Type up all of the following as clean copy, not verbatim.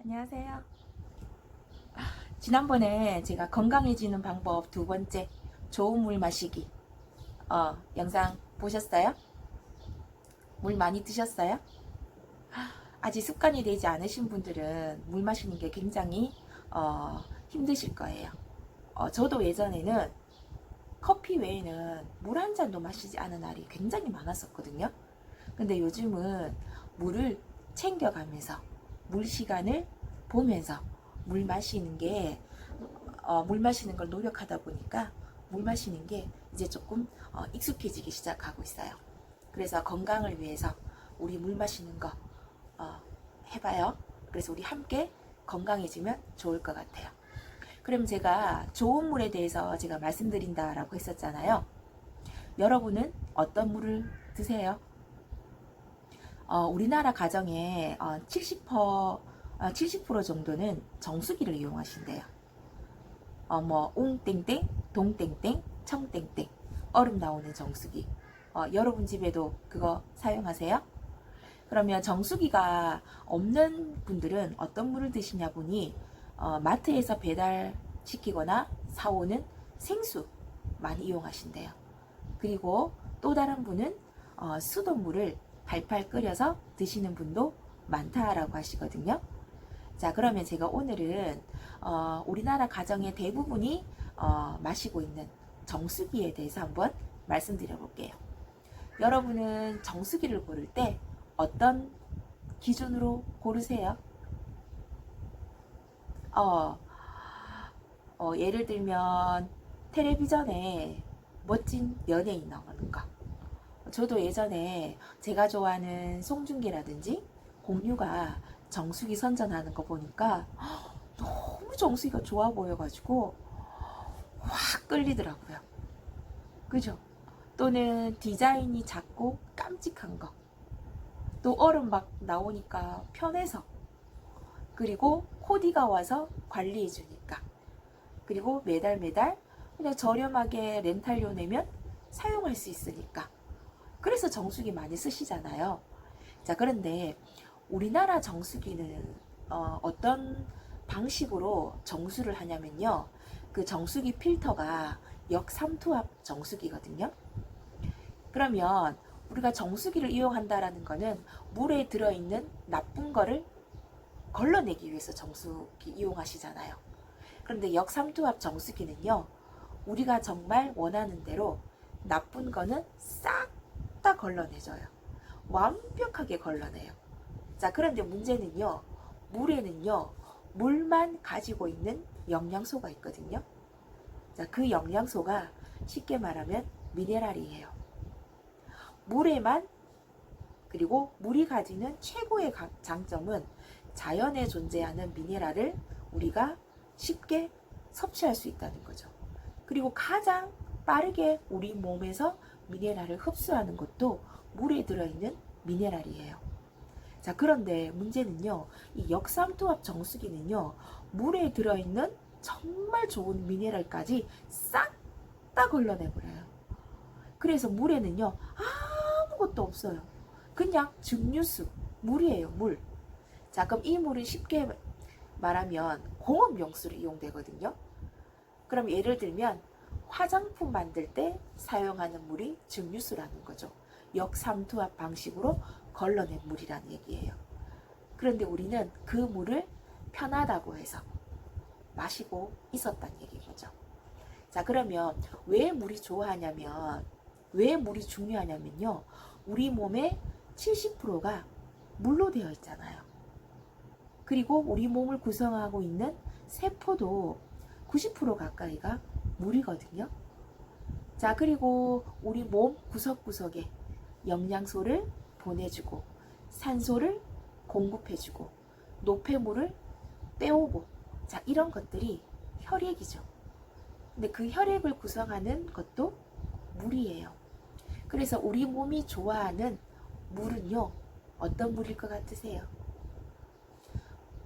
안녕하세요. 지난번에 제가 건강해지는 방법 두 번째, 좋은 물 마시기 영상 보셨어요? 물 많이 드셨어요? 아직 습관이 되지 않으신 분들은 물 마시는 게 굉장히 힘드실 거예요. 저도 예전에는 커피 외에는 물 한 잔도 마시지 않은 날이 굉장히 많았었거든요. 근데 요즘은 물을 챙겨가면서 물 시간을 보면서 물 마시는 게 물 마시는 걸 노력하다 보니까 물 마시는 게 이제 조금 익숙해지기 시작하고 있어요. 그래서 건강을 위해서 우리 물 마시는 거 어, 해봐요. 그래서 우리 함께 건강해지면 좋을 것 같아요. 그럼 제가 좋은 물에 대해서 제가 말씀드린다라고 했었잖아요. 여러분은 어떤 물을 드세요? 우리나라 가정의 70% 정도는 정수기를 이용하신대요. 뭐 웅땡땡, 동땡땡, 청땡땡 얼음 나오는 정수기. 여러분 집에도 그거 사용하세요? 그러면 정수기가 없는 분들은 어떤 물을 드시냐 보니 마트에서 배달시키거나 사오는 생수 많이 이용하신대요. 그리고 또 다른 분은 수돗물을 팔팔 끓여서 드시는 분도 많다라고 하시거든요. 자, 그러면 제가 오늘은 우리나라 가정의 대부분이 마시고 있는 정수기에 대해서 한번 말씀드려 볼게요. 여러분은 정수기를 고를 때 어떤 기준으로 고르세요? 어, 예를 들면 텔레비전에 멋진 연예인 나오는 거. 저도 예전에 제가 좋아하는 송중기라든지 공유가 정수기 선전하는 거 보니까 너무 정수기가 좋아 보여가지고 확 끌리더라고요. 그죠? 또는 디자인이 작고 깜찍한 거. 또 얼음 막 나오니까 편해서. 그리고 코디가 와서 관리해 주니까. 그리고 매달 매달 그냥 저렴하게 렌탈료 내면 사용할 수 있으니까. 그래서 정수기 많이 쓰시잖아요. 자, 그런데 우리나라 정수기는 어떤 방식으로 정수를 하냐면요. 그 정수기 필터가 역삼투압 정수기거든요. 그러면 우리가 정수기를 이용한다라는 거는 물에 들어있는 나쁜 거를 걸러내기 위해서 정수기 이용하시잖아요. 그런데 역삼투압 정수기는요. 우리가 정말 원하는 대로 나쁜 거는 싹 다 걸러내줘요. 완벽하게 걸러내요. 자, 그런데 문제는요. 물에는요. 물만 가지고 있는 영양소가 있거든요. 자, 그 영양소가 쉽게 말하면 미네랄이에요. 물에만 그리고 물이 가지는 최고의 장점은 자연에 존재하는 미네랄을 우리가 쉽게 섭취할 수 있다는 거죠. 그리고 가장 빠르게 우리 몸에서 미네랄을 흡수하는 것도 물에 들어있는 미네랄이에요. 자, 그런데 문제는요, 이 역삼투압 정수기는요, 물에 들어있는 정말 좋은 미네랄까지 싹 다 걸러내버려요. 그래서 물에는요, 아무것도 없어요. 그냥 증류수, 물이에요, 물. 자, 그럼 이 물이 쉽게 말하면 공업용수로 이용되거든요. 그럼 예를 들면 화장품 만들 때 사용하는 물이 증류수라는 거죠. 역삼투압 방식으로 걸러낸 물이라는 얘기예요. 그런데 우리는 그 물을 편하다고 해서 마시고 있었다는 얘기인 거죠. 자, 그러면 왜 물이 좋아하냐면, 왜 물이 중요하냐면요. 우리 몸의 70%가 물로 되어 있잖아요. 그리고 우리 몸을 구성하고 있는 세포도 90% 가까이가 물이거든요. 자, 그리고 우리 몸 구석구석에 영양소를 보내주고 산소를 공급해주고 노폐물을 빼오고, 자, 이런 것들이 혈액이죠. 근데 그 혈액을 구성하는 것도 물이에요. 그래서 우리 몸이 좋아하는 물은요, 어떤 물일 것 같으세요?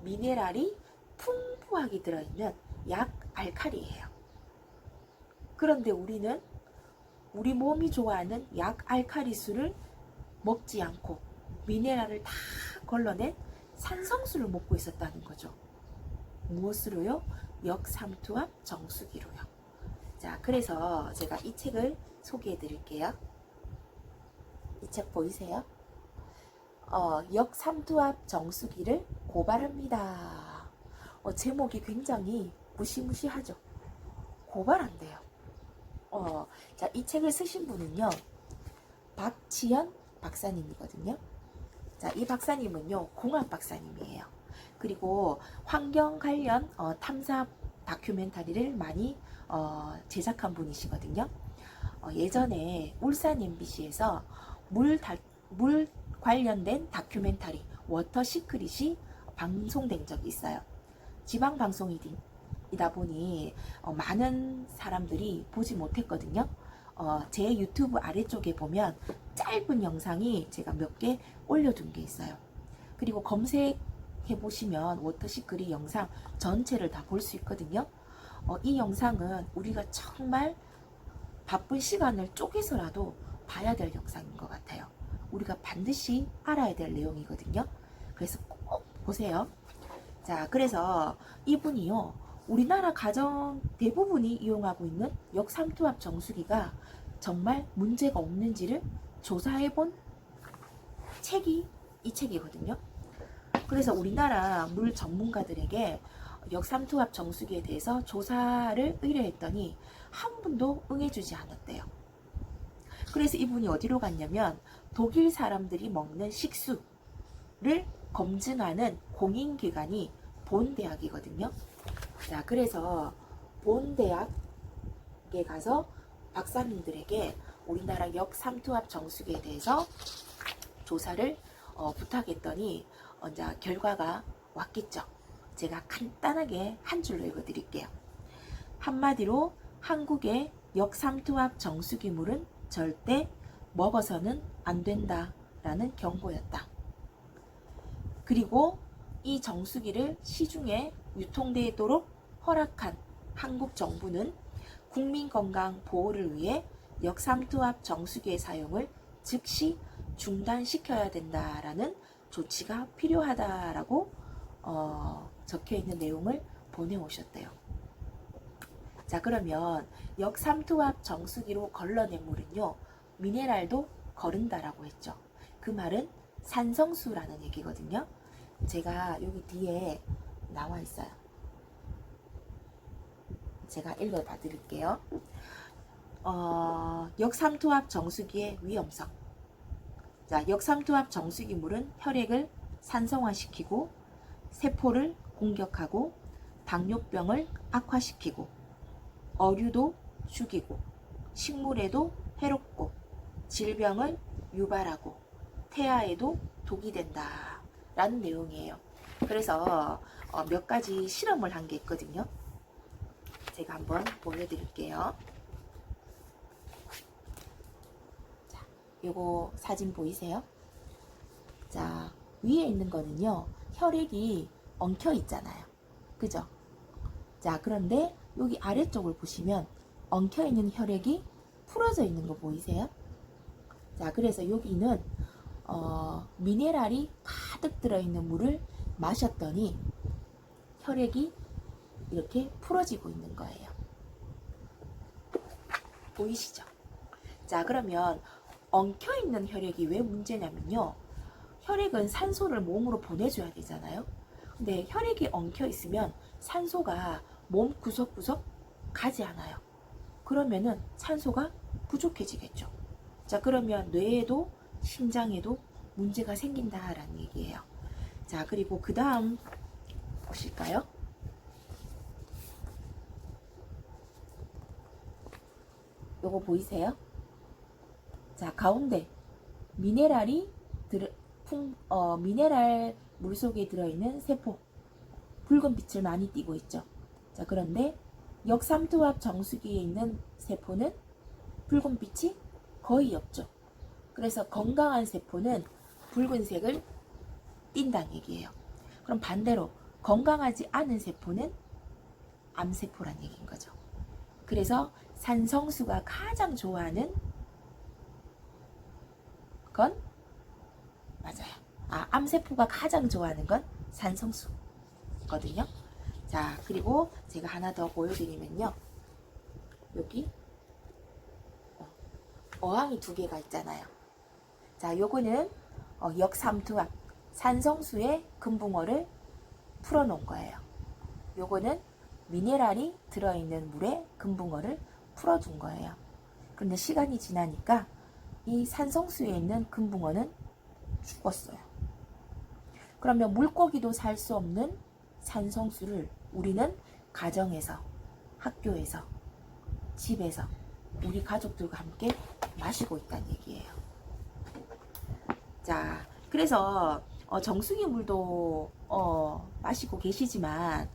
미네랄이 풍부하게 들어있는 약알칼리예요. 그런데 우리는 우리 몸이 좋아하는 약알칼리수를 먹지 않고 미네랄을 다 걸러낸 산성수를 먹고 있었다는 거죠. 무엇으로요? 역삼투압 정수기로요. 자, 그래서 제가 이 책을 소개해 드릴게요. 이 책 보이세요? 역삼투압 정수기를 고발합니다. 제목이 굉장히 무시무시하죠. 고발한대요. 자, 이 책을 쓰신 분은요, 박지연 박사님이거든요. 자, 이 박사님은요, 공학 박사님이에요. 그리고 환경 관련 탐사 다큐멘터리를 많이 제작한 분이시거든요. 예전에 울산 MBC에서 물 관련된 다큐멘터리 워터 시크릿이 방송된 적이 있어요. 지방 방송이다 보니 많은 사람들이 보지 못했거든요. 제 유튜브 아래쪽에 보면 짧은 영상이 제가 몇 개 올려둔 게 있어요. 그리고 검색해 보시면 워터 시크릿 영상 전체를 다 볼 수 있거든요. 이 영상은 우리가 정말 바쁜 시간을 쪼개서라도 봐야 될 영상인 것 같아요. 우리가 반드시 알아야 될 내용이거든요. 그래서 꼭 보세요. 자, 그래서 이분이요, 우리나라 가정 대부분이 이용하고 있는 역삼투압 정수기가 정말 문제가 없는지를 조사해본 책이 이 책이거든요. 그래서 우리나라 물 전문가들에게 역삼투압 정수기에 대해서 조사를 의뢰했더니 한 분도 응해주지 않았대요. 그래서 이분이 어디로 갔냐면 독일 사람들이 먹는 식수를 검증하는 공인기관이 본대학이거든요. 자, 그래서 본대학에 가서 박사님들에게 우리나라 역삼투압 정수기에 대해서 조사를 부탁했더니 이제 결과가 왔겠죠. 제가 간단하게 한 줄로 읽어드릴게요. 한마디로 한국의 역삼투압 정수기물은 절대 먹어서는 안 된다라는 경고였다. 그리고 이 정수기를 시중에 유통되도록 허락한 한국 정부는 국민 건강 보호를 위해 역삼투압 정수기의 사용을 즉시 중단시켜야 된다라는 조치가 필요하다라고 적혀 있는 내용을 보내오셨대요. 자, 그러면 역삼투압 정수기로 걸러낸 물은요, 미네랄도 거른다라고 했죠. 그 말은 산성수라는 얘기거든요. 제가 여기 뒤에 나와 있어요. 제가 읽어봐 드릴게요. 역삼투압 정수기의 위험성. 자, 역삼투압 정수기 물은 혈액을 산성화시키고 세포를 공격하고 당뇨병을 악화시키고 어류도 죽이고 식물에도 해롭고 질병을 유발하고 태아에도 독이 된다 라는 내용이에요. 그래서 몇 가지 실험을 한 게 있거든요. 제가 한번 보여드릴게요. 자, 요거 사진 보이세요? 자, 위에 있는 거는요, 혈액이 엉켜 있잖아요. 그죠? 자, 그런데 여기 아래쪽을 보시면 엉켜 있는 혈액이 풀어져 있는 거 보이세요? 자, 그래서 여기는 미네랄이 가득 들어있는 물을 마셨더니 혈액이 이렇게 풀어지고 있는 거예요. 보이시죠? 자, 그러면 엉켜 있는 혈액이 왜 문제냐면요, 혈액은 산소를 몸으로 보내줘야 되잖아요. 근데 혈액이 엉켜 있으면 산소가 몸 구석구석 가지 않아요. 그러면은 산소가 부족해지겠죠. 자, 그러면 뇌에도 심장에도 문제가 생긴다라는 얘기예요. 자, 그리고 그 다음 보실까요? 요거 보이세요? 자, 가운데 미네랄이 미네랄 물속에 들어있는 세포, 붉은 빛을 많이 띠고 있죠. 자, 그런데 역삼투압 정수기에 있는 세포는 붉은 빛이 거의 없죠. 그래서 건강한 세포는 붉은색을 띈다는 얘기예요. 그럼 반대로 건강하지 않은 세포는 암세포란 얘기인 거죠. 그래서 산성수가 가장 좋아하는 건 맞아요. 암세포가 가장 좋아하는 건 산성수거든요. 자, 그리고 제가 하나 더 보여드리면요. 여기 어항이 두 개가 있잖아요. 자, 요거는 역삼투압 산성수의 금붕어를 풀어놓은 거예요. 요거는 미네랄이 들어있는 물에 금붕어를 풀어둔 거예요. 그런데 시간이 지나니까 이 산성수에 있는 금붕어는 죽었어요. 그러면 물고기도 살 수 없는 산성수를 우리는 가정에서, 학교에서, 집에서 우리 가족들과 함께 마시고 있다는 얘기예요. 자, 그래서 정수기 물도 마시고 계시지만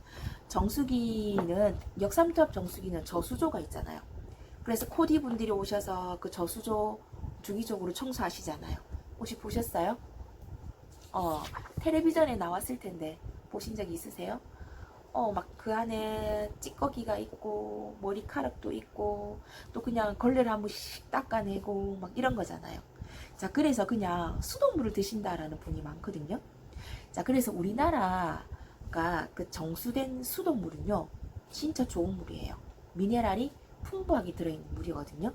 정수기는 역삼투압 정수기는 저수조가 있잖아요. 그래서 코디 분들이 오셔서 그 저수조 주기적으로 청소하시잖아요. 혹시 보셨어요? 텔레비전에 나왔을 텐데 보신 적 있으세요? 막 그 안에 찌꺼기가 있고 머리카락도 있고 또 그냥 걸레를 한 번씩 닦아내고 막 이런 거잖아요. 자, 그래서 그냥 수돗물을 드신다라는 분이 많거든요. 자, 그래서 우리나라가 그 정수된 수돗물은요 진짜 좋은 물이에요. 미네랄이 풍부하게 들어있는 물이거든요.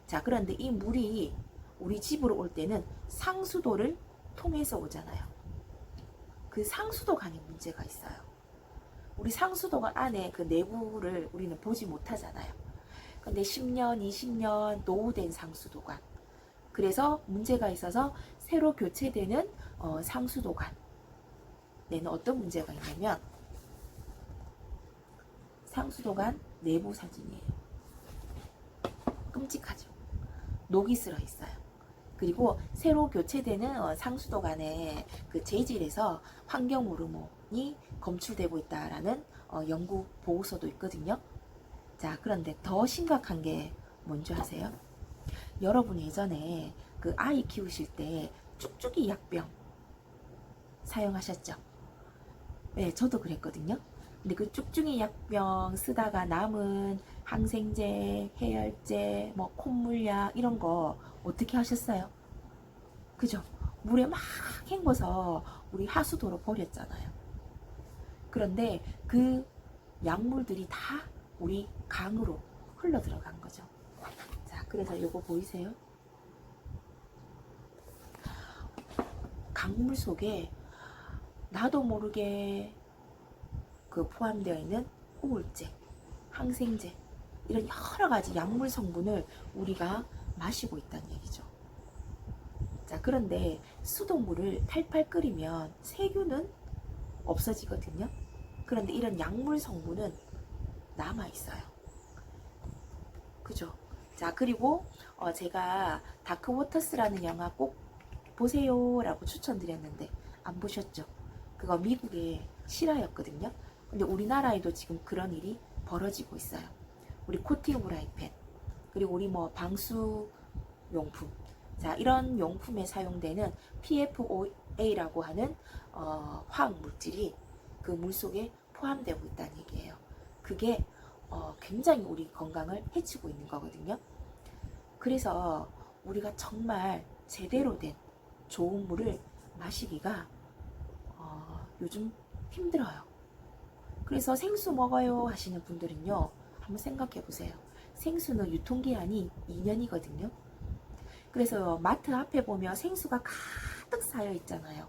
자, 그런데 이 물이 우리 집으로 올 때는 상수도를 통해서 오잖아요. 그 상수도관에 문제가 있어요. 우리 상수도관 안에 그 내부를 우리는 보지 못하잖아요. 근데 10년, 20년 노후된 상수도관. 그래서 문제가 있어서 새로 교체되는 상수도관에는 어떤 문제가 있냐면 상수도관 내부 사진이에요. 끔찍하죠. 녹이 슬어 있어요. 그리고 새로 교체되는 상수도관의 그 재질에서 환경 호르몬이 검출되고 있다라는 연구 보고서도 있거든요. 자, 그런데 더 심각한 게 뭔지 아세요? 여러분 예전에 그 아이 키우실 때 쭉쭉이 약병 사용하셨죠? 네, 저도 그랬거든요. 근데 그 쭉쭉이 약병 쓰다가 남은 항생제, 해열제, 뭐 콧물약 이런 거 어떻게 하셨어요? 그죠? 물에 막 헹궈서 우리 하수도로 버렸잖아요. 그런데 그 약물들이 다 우리 강으로 흘러 들어간 거죠. 자, 그래서 요거 보이세요? 강물 속에 나도 모르게 그 포함되어 있는 우울제, 항생제 이런 여러 가지 약물 성분을 우리가 마시고 있다는 얘기죠. 자, 그런데 수돗물을 팔팔 끓이면 세균은 없어지거든요. 그런데 이런 약물 성분은 남아 있어요. 그죠? 자, 그리고 제가 다크워터스라는 영화 꼭 보세요 라고 추천드렸는데 안 보셨죠? 그거 미국의 실화였거든요. 근데 우리나라에도 지금 그런 일이 벌어지고 있어요. 우리 코팅 후라이팬, 그리고 우리 뭐 방수 용품, 자, 이런 용품에 사용되는 PFOA라고 하는 화학 물질이 그 물 속에 포함되고 있다는 얘기예요. 그게 굉장히 우리 건강을 해치고 있는 거거든요. 그래서 우리가 정말 제대로 된 좋은 물을 마시기가 요즘 힘들어요. 그래서 생수 먹어요 하시는 분들은요, 한번 생각해 보세요. 생수는 유통기한이 2년이거든요. 그래서 마트 앞에 보면 생수가 가득 쌓여 있잖아요.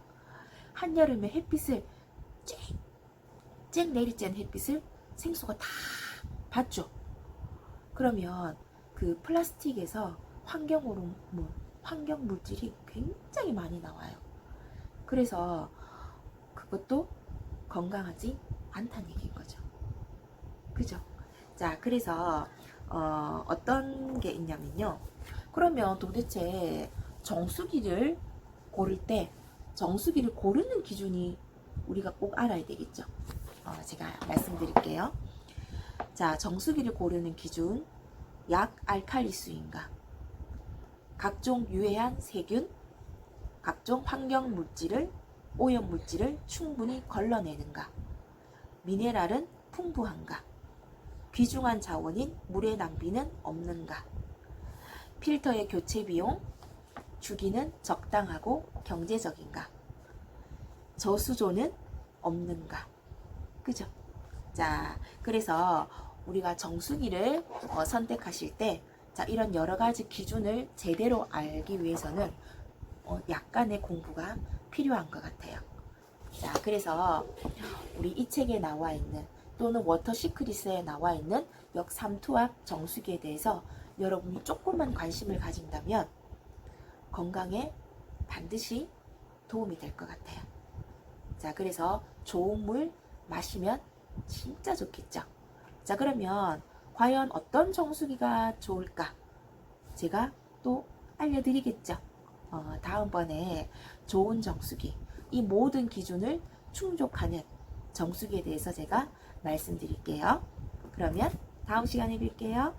한여름에 햇빛을 쨍쨍 내리쬐는 햇빛을 생수가 다 받죠. 그러면 그 플라스틱에서 환경 호르몬, 환경 물질이 굉장히 많이 나와요. 그래서 그것도 건강하지 않다는 얘기인 거죠. 그죠? 자, 그래서 어떤 게 있냐면요. 그러면 도대체 정수기를 고를 때 정수기를 고르는 기준이 우리가 꼭 알아야 되겠죠. 제가 말씀드릴게요. 자, 정수기를 고르는 기준, 약 알칼리수인가, 각종 유해한 세균, 각종 환경 물질을, 오염 물질을 충분히 걸러내는가, 미네랄은 풍부한가, 귀중한 자원인 물의 낭비는 없는가, 필터의 교체 비용, 주기는 적당하고 경제적인가, 저수조는 없는가? 그죠? 자, 그래서 우리가 정수기를 선택하실 때, 자, 이런 여러 가지 기준을 제대로 알기 위해서는 약간의 공부가 필요한 것 같아요. 자, 그래서 우리 이 책에 나와 있는 또는 워터 시크릿에 나와 있는 역삼투압 정수기에 대해서 여러분이 조금만 관심을 가진다면 건강에 반드시 도움이 될 것 같아요. 자, 그래서 좋은 물 마시면 진짜 좋겠죠. 자, 그러면 과연 어떤 정수기가 좋을까? 제가 또 알려드리겠죠. 다음번에 좋은 정수기, 이 모든 기준을 충족하는 정수기에 대해서 제가 말씀드릴게요. 그러면 다음 시간에 뵐게요.